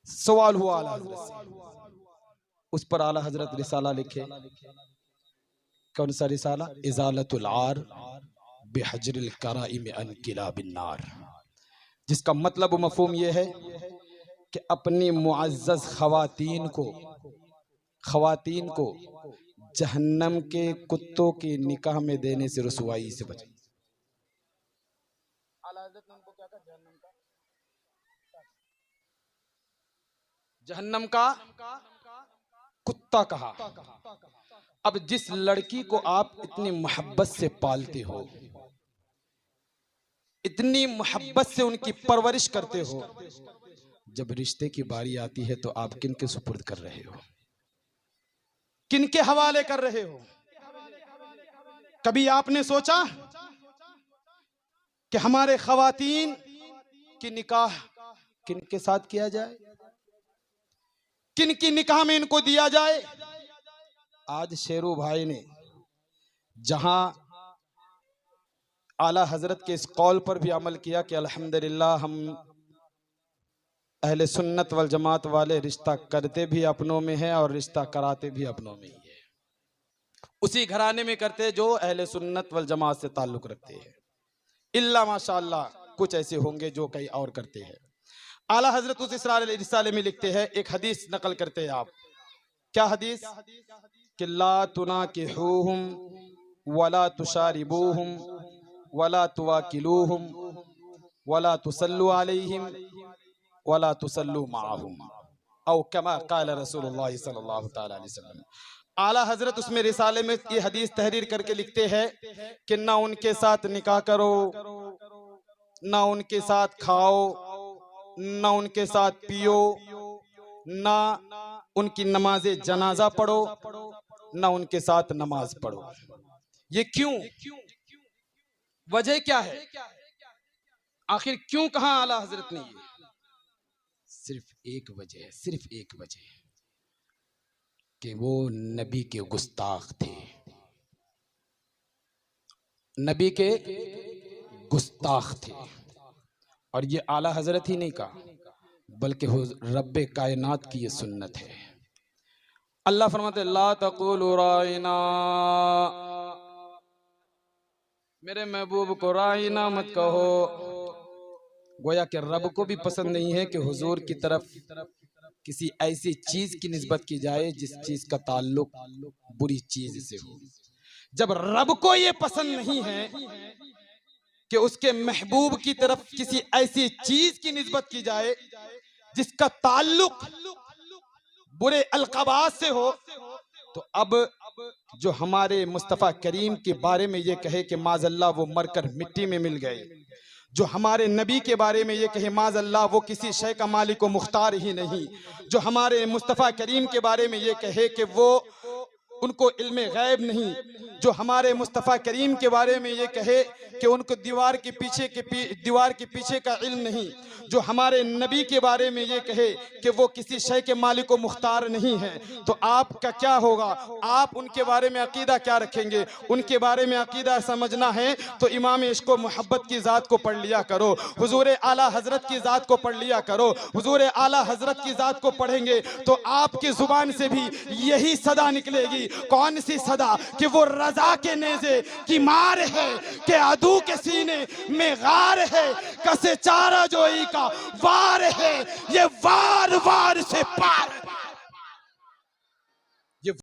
सवाल हुआ आला हजरत से, उस पर आला हजरत रिसाला लिखे। कौन सा रिसाला? इजालतुल आर बिहजरिल कराइम अन किलाबिन नार, जिसका मतलब मफहूम यह है कि अपनी मुअज़्ज़ज़ ख़वातीन को जहन्नम के कुत्तों की निकाह में देने से रुसवाई से बचे। जहन्नम का कुत्ता कहा। अब जिस लड़की को आप इतनी मोहब्बत से पालते हो, इतनी मोहब्बत से उनकी परवरिश करते हो, जब रिश्ते की बारी आती है तो आप किन के सुपुर्द कर रहे हो, किन के हवाले कर रहे हो? कभी आपने सोचा कि हमारे ख़वातीन की निकाह किन के साथ किया जाए, किन की निकाह में इनको दिया जाए? आज शेरू भाई ने जहां आला हजरत के इस कौल पर भी अमल किया कि अल्हम्दुलिल्लाह हम अहले सुन्नत वल जमात वाले रिश्ता करते भी अपनों में हैं और रिश्ता कराते भी अपनों में ही है, उसी घराने में करते जो अहले सुन्नत वल जमात से ताल्लुक रखते हैं। इल्ला माशाअल्लाह कुछ ऐसे होंगे जो कहीं और करते हैं। आला हजरत उस रिसाले में लिखते हैं, एक हदीस नकल करते हैं आप। क्या हदीस? कि ला तुनाकिहुहुम वला तुशारिबूहुम वला तुवाकिलूहुम वला तुसल्लू अलैहिम वला तुसल्लू माअहुम औ कमा क़ाल रसूलुल्लाह सल्लल्लाहु तआला अलैहि वसल्लम। आला हजरत उसमें रिसाले में ये हदीस तहरीर करके लिखते हैं कि ना उनके साथ निकाह करो, ना उनके साथ खाओ, ना उनके साथ पियो, ना उनकी नमाज जनाजा पढ़ो, ना उनके साथ नमाज पढ़ो। ये क्यों? वजह क्या है? आखिर क्यों कहा आला हजरत ने? ये सिर्फ एक वजह है, सिर्फ एक वजह है कि वो नबी के गुस्ताख थे, नबी के गुस्ताख थे। और ये आला हजरत ही नहीं कहा, बल्कि रब्बे कायनात की ये सुन्नत है। अल्लाह फरमाते ला तक़ूलू राइना, मेरे महबूब को राइना मत कहो। गोया कि रब को भी पसंद नहीं है कि हुजूर की तरफ किसी ऐसी चीज की निस्बत की जाए जिस चीज का ताल्लुक बुरी चीज से हो। जब रब को ये पसंद नहीं है कि उसके महबूब की तरफ किसी ऐसी चीज की निस्बत की जाए जिसका ताल्लुक बुरे अलक़ाबात से हो, तो अब जो हमारे मुस्तफ़ा करीम के बारे में ये कहे कि माज़अल्लाह वो मरकर मिट्टी में मिल गए, जो हमारे नबी के बारे में ये कहे माज़अल्लाह वो किसी शय का मालिक व मुख्तार ही नहीं, जो हमारे मुस्तफ़ा करीम के बारे में ये कहे कि वो उनको इल्मे गैब नहीं, जो हमारे मुस्तफ़ा करीम के बारे में ये कहे कि उनको दीवार के पीछे का इल्म नहीं, जो हमारे नबी के बारे में ये कहे कि वो किसी शय के मालिक व मुख्तार नहीं है, तो आपका क्या होगा? आप उनके बारे में अकीदा क्या रखेंगे? उनके बारे में अकीदा समझना है तो इमाम इश्क व मोहब्बत की ज़ात को पढ़ लिया करो, हुजूर आला हज़रत की ज़ात को पढ़ लिया करो। हुजूर आला हज़रत की ज़ात को पढ़ेंगे तो आपकी ज़ुबान से भी यही सदा निकलेगी। कौन सी सदा? कि वो रज़ा के नेज़े की मार है, कि अदू के सीने में गार है, कसे चारा जोई का वार है, ये वार वार से पार